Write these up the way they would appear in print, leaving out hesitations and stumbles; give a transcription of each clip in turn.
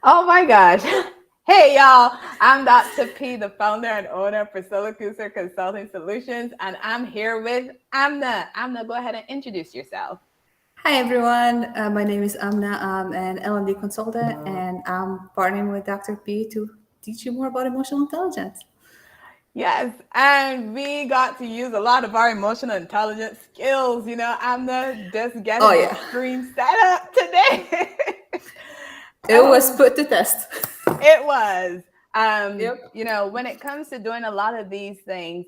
Oh my gosh. Hey y'all, I'm Dr. P, the founder and owner of Priscilla Cooser Consulting Solutions, and I'm here with Amna. Amna, go ahead and introduce yourself. Hi everyone, my name is Amna. I'm an L&D consultant and I'm partnering with Dr. P to teach you more about emotional intelligence. Yes, and we got to use a lot of our emotional intelligence skills. Amna just Oh getting the yeah, stream set up today. it was Oh, put to test. it was. Yep. When it comes to doing a lot of these things,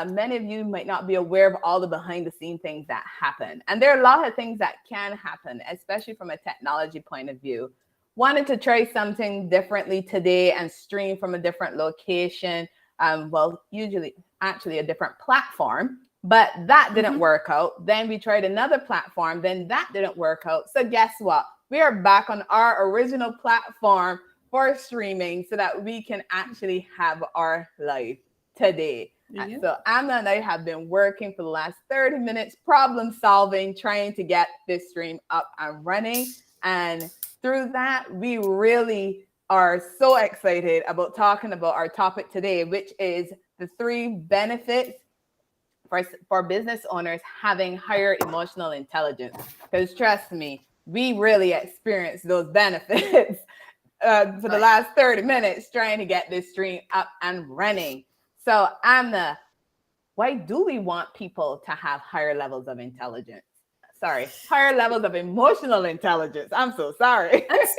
many of you might not be aware of all the behind the scene things that happen. And there are a lot of things that can happen, especially from a technology point of view. Wanted to try something differently today and stream from a different location. Usually, actually, a different platform, but that didn't Mm-hmm. work out. Then we tried another platform, then that didn't work out. So, guess what? We are back on our original platform for streaming so that we can actually have our life today. Yep. So Anna and I have been working for the last 30 minutes, problem solving, trying to get this stream up and running. And through that, we really are so excited about talking about our topic today, which is the three benefits for business owners having higher emotional intelligence. Because trust me, we really experience those benefits for the Oh yeah. last 30 minutes trying to get this stream up and running. So, Anna, why do we want people to have higher levels of intelligence? Sorry, higher levels of emotional intelligence. I'm so sorry. That's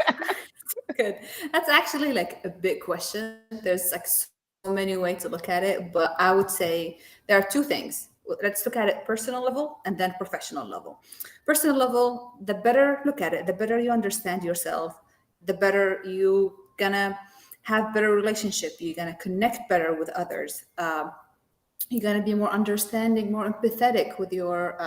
good. That's actually like a big question. There's like so many ways to look at it, but I would say there are two things. Let's look at it personal level and then professional level. Personal level, the better look at it, the better you understand yourself, the better you gonna have better relationship. You're gonna connect better with others. You're gonna be more understanding, more empathetic with your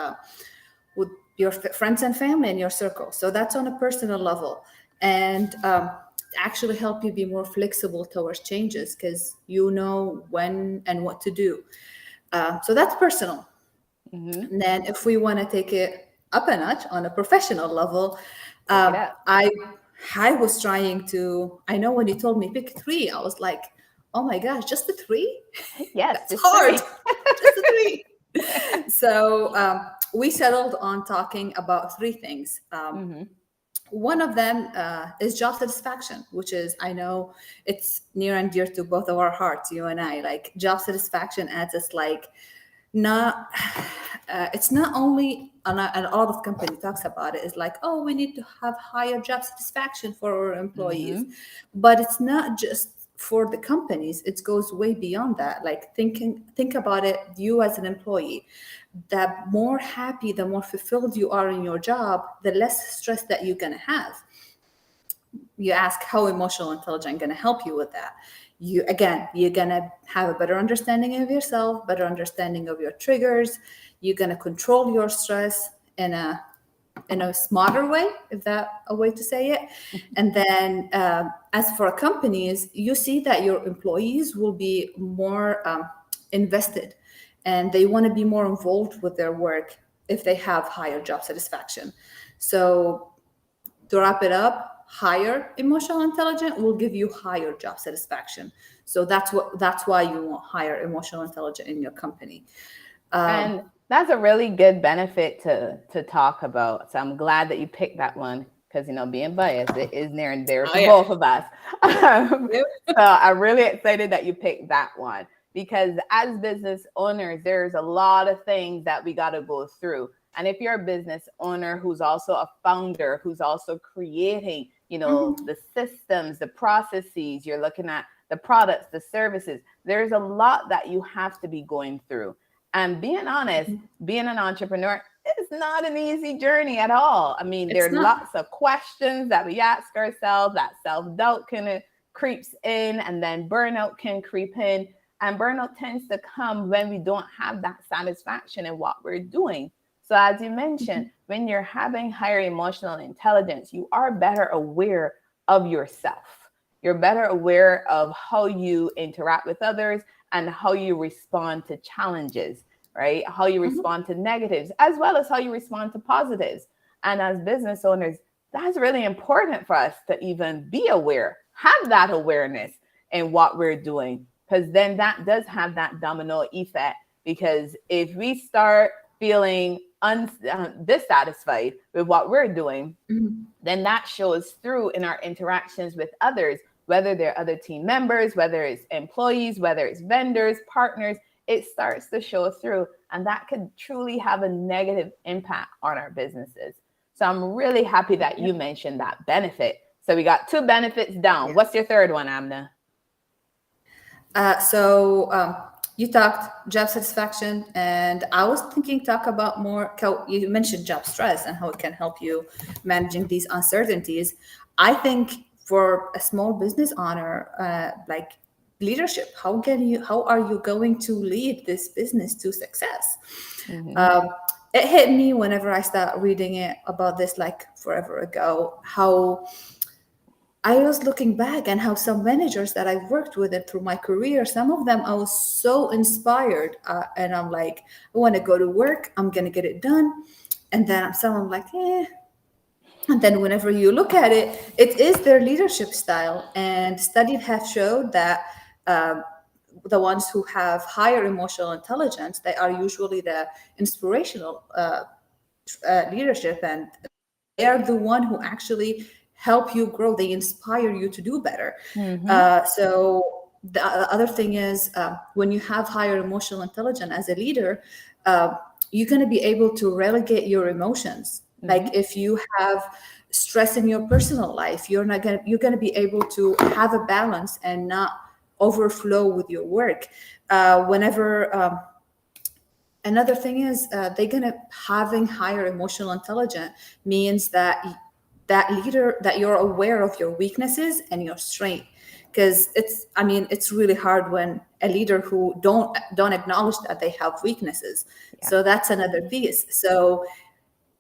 friends and family in your circle. So that's on a personal level, and actually help you be more flexible towards changes because you know when and what to do. So that's personal. Mm-hmm. And then if we want to take it up a notch on a professional level, Take it um, up. I I was trying to. I know when you told me pick three, I was like, oh my gosh, just the three? Yes, That's just hard. three. Just the three. So we settled on talking about three things. Mm-hmm. One of them is job satisfaction, which is, I know it's near and dear to both of our hearts, you and I. Like job satisfaction adds us like not it's not only and a lot of company talks about it, is like, oh, we need to have higher job satisfaction for our employees, Mm-hmm. but it's not just for the companies, it goes way beyond that. Like think about it, you as an employee, the more happy, the more fulfilled you are in your job, the less stress that you're going to have. You ask how emotional intelligence going to help you with that. You, again, you're going to have a better understanding of yourself, better understanding of your triggers. You're going to control your stress in a smarter way, if that a way to say it. And then as for companies, you see that your employees will be more invested, and they want to be more involved with their work if they have higher job satisfaction. So to wrap it up, higher emotional intelligence will give you higher job satisfaction. So that's why you want higher emotional intelligence in your company. Um, And that's a really good benefit to talk about. So I'm glad that you picked that one because being biased, it is near and dear oh to yeah. both of us. Yep. So I'm really excited that you picked that one because as business owners, there's a lot of things that we got to go through. And if you're a business owner who's also a founder, who's also creating, Mhm. the systems, the processes, you're looking at the products, the services, there's a lot that you have to be going through. And being honest, being an entrepreneur is not an easy journey at all. I mean, there It's are not. lots of questions that we ask ourselves, that self doubt kind of creeps in, and then burnout can creep in. And burnout tends to come when we don't have that satisfaction in what we're doing. So, as you mentioned, when you're having higher emotional intelligence, you are better aware of yourself. You're better aware of how you interact with others and how you respond to challenges, right? How you Mhm. respond to negatives, as well as how you respond to positives. And as business owners, that's really important for us to even be aware, have that awareness in what we're doing, because then that does have that domino effect. Because if we start feeling dissatisfied with what we're doing, then that shows through in our interactions with others, whether they're other team members, whether it's employees, whether it's vendors, partners. It starts to show through, and that could truly have a negative impact on our businesses. So I'm really happy that you mentioned that benefit. So we got 2 benefits down. What's your third one, Amna? You talked job satisfaction, and I was thinking talk about more. You mentioned job stress and how it can help you managing these uncertainties. I think for a small business owner, like leadership, how are you going to lead this business to success? It hit me whenever I start reading it about this, like forever ago, how I was looking back and how some managers that I've worked with it through my career, some of them I was so inspired, and I'm like, I want to go to work, I'm gonna get it done, and then I'm like, eh. And then whenever you look at it, it is their leadership style, and studies have showed that the ones who have higher emotional intelligence, they are usually the inspirational leadership, and they are the one who actually help you grow. They inspire you to do better. So the other thing is, when you have higher emotional intelligence as a leader, you're going to be able to relegate your emotions. Like if you have stress in your personal life, you're going to be able to have a balance and not overflow with your work. Another thing is, having higher emotional intelligence means that leader, that you're aware of your weaknesses and your strength, because it's really hard when a leader who don't acknowledge that they have weaknesses. So that's another piece. So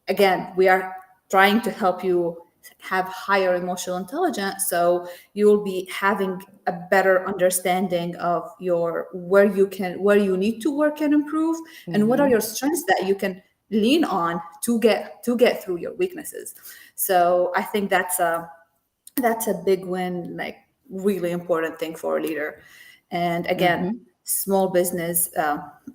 again, we are trying to help you have higher emotional intelligence, so you will be having a better understanding of where you need to work and improve, and what are your strengths that you can lean on to get through your weaknesses. So I think that's a big win, like really important thing for a leader. And again, small business,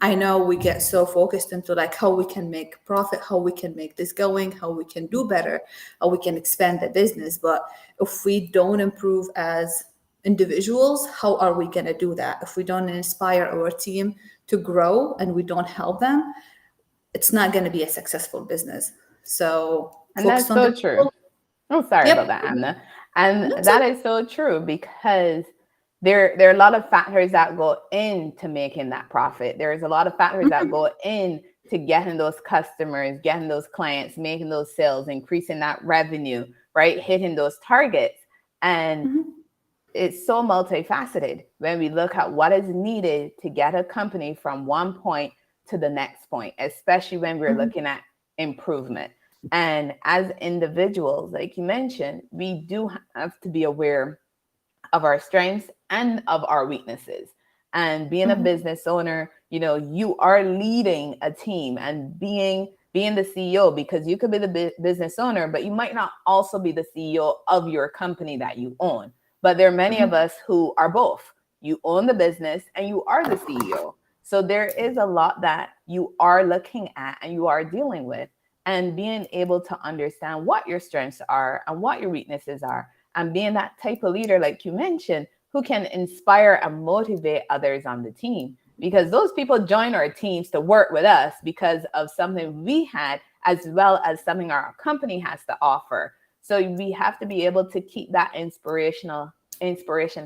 I know we get so focused into like how we can make profit, how we can make this going, how we can do better, how we can expand the business. But if we don't improve as individuals, how are we going to do that? If we don't inspire our team to grow and we don't help them, it's not going to be a successful business. So and that's so true. Oh, sorry about that, Amna. And that is so true, because there are a lot of factors that go into making that profit. There's a lot of factors that go in to getting those customers, getting those clients, making those sales, increasing that revenue, right? Hitting those targets. And it's so multifaceted when we look at what is needed to get a company from one point to the next point, especially when we're looking at improvement. And as individuals, like you mentioned, we do have to be aware of our strengths and of our weaknesses. And being a business owner, you are leading a team and being the CEO, because you could be the business owner, but you might not also be the CEO of your company that you own. But there are many of us who are both. You own the business and you are the CEO. So there is a lot that you are looking at and you are dealing with, and being able to understand what your strengths are and what your weaknesses are, and being that type of leader, like you mentioned, who can inspire and motivate others on the team, because those people join our teams to work with us because of something we had, as well as something our company has to offer. So we have to be able to keep that inspiration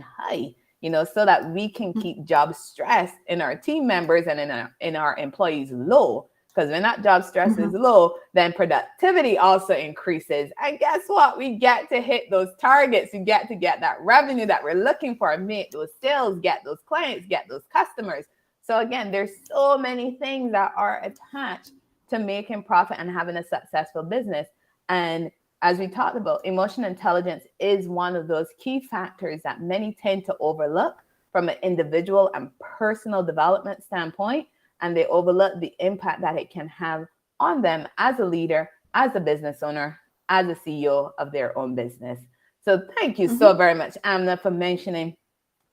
high, so that we can keep job stress in our team members and in our employees low. Because when that job stress is low, then productivity also increases. And guess what? We get to hit those targets. We get to get that revenue that we're looking for, make those sales, get those clients, get those customers. So again, there's so many things that are attached to making profit and having a successful business. And as we talked about, emotional intelligence is one of those key factors that many tend to overlook from an individual and personal development standpoint. And they overlook the impact that it can have on them as a leader, as a business owner, as a CEO of their own business. So thank you so Mm-hmm. very much, Amna, for mentioning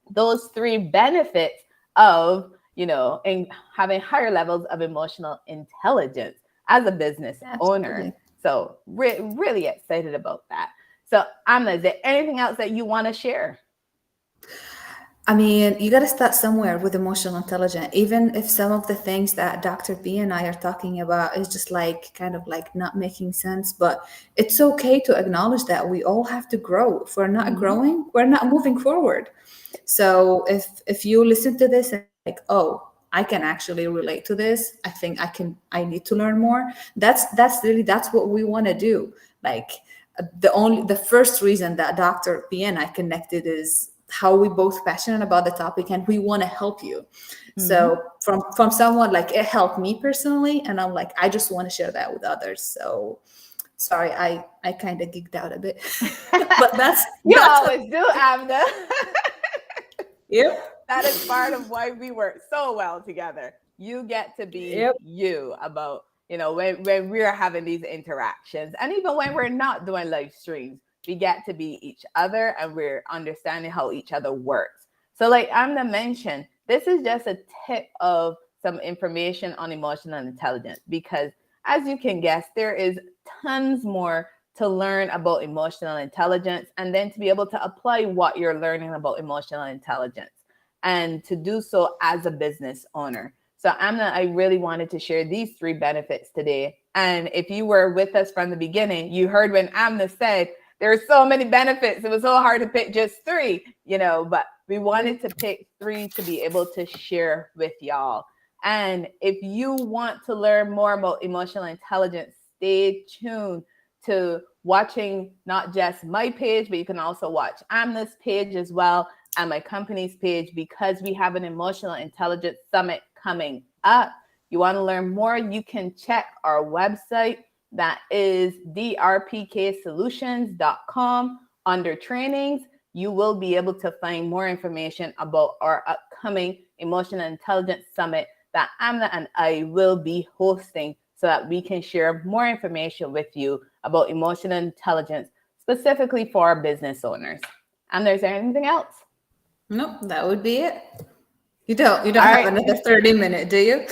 those three benefits of, in having higher levels of emotional intelligence as a business owner. Absolutely. So really excited about that. So Amna, is there anything else that you want to share? I mean, you got to start somewhere with emotional intelligence. Even if some of the things that Dr. B and I are talking about is just like kind of like not making sense, but it's okay to acknowledge that we all have to grow. If we're not Mm-hmm. growing, we're not moving forward. So if you listen to this and like, oh, I can actually relate to this. I need to learn more. That's what we want to do. Like the first reason that Dr. B and I connected is how we both passionate about the topic and we want to help you. Mm-hmm. So from someone like it helped me personally, and I'm like I just want to share that with others. So sorry, I kind of geeked out a bit, but You that's always do, Amna. yep. That is part of why we work so well together. You get to be Yep. you about, when we're having these interactions. And even when we're not doing live streams, we get to be each other and we're understanding how each other works. So, like Amna mentioned, this is just a tip of some information on emotional intelligence because, as you can guess, there is tons more to learn about emotional intelligence and then to be able to apply what you're learning about emotional intelligence and to do so as a business owner. So Amna, I really wanted to share these three benefits today. And if you were with us from the beginning, you heard when Amna said there are so many benefits. It was so hard to pick just three, but we wanted to pick three to be able to share with y'all. And if you want to learn more about emotional intelligence, stay tuned to watching not just my page, but you can also watch Amna's page as well and my company's page because we have an emotional intelligence summit coming up. You want to learn more, you can check our website. That is drpksolutions.com. Under trainings, you will be able to find more information about our upcoming emotional intelligence summit that Amna and I will be hosting so that we can share more information with you about emotional intelligence, specifically for our business owners. Amna, is there anything else? Nope, that would be it. You don't All have right. another 30-minute, do you?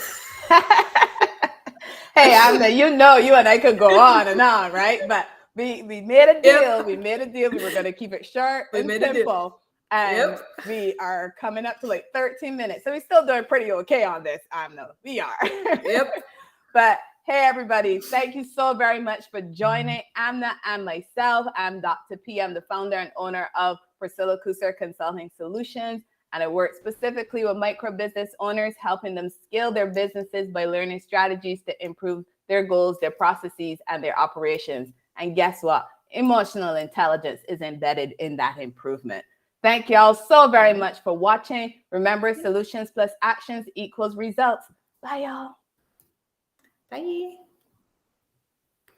Hey, Amna, you and I could go on and on, right? But we made a deal. Yep. We made a deal. We were going to keep it short We and made a deal. simple. And Yep. we are coming up to like 13 minutes. So we're still doing pretty okay on this. Amna, we are. Yep. But hey, everybody, thank you so very much for joining Amna and myself. I'm Dr. P. I'm the founder and owner of Priscilla Kusser Consulting Solutions. And I work specifically with micro business owners, helping them scale their businesses by learning strategies to improve their goals, their processes, and their operations. And guess what? Emotional intelligence is embedded in that improvement. Thank y'all so very much for watching. Remember, solutions plus actions equals results. Bye, y'all. Bye.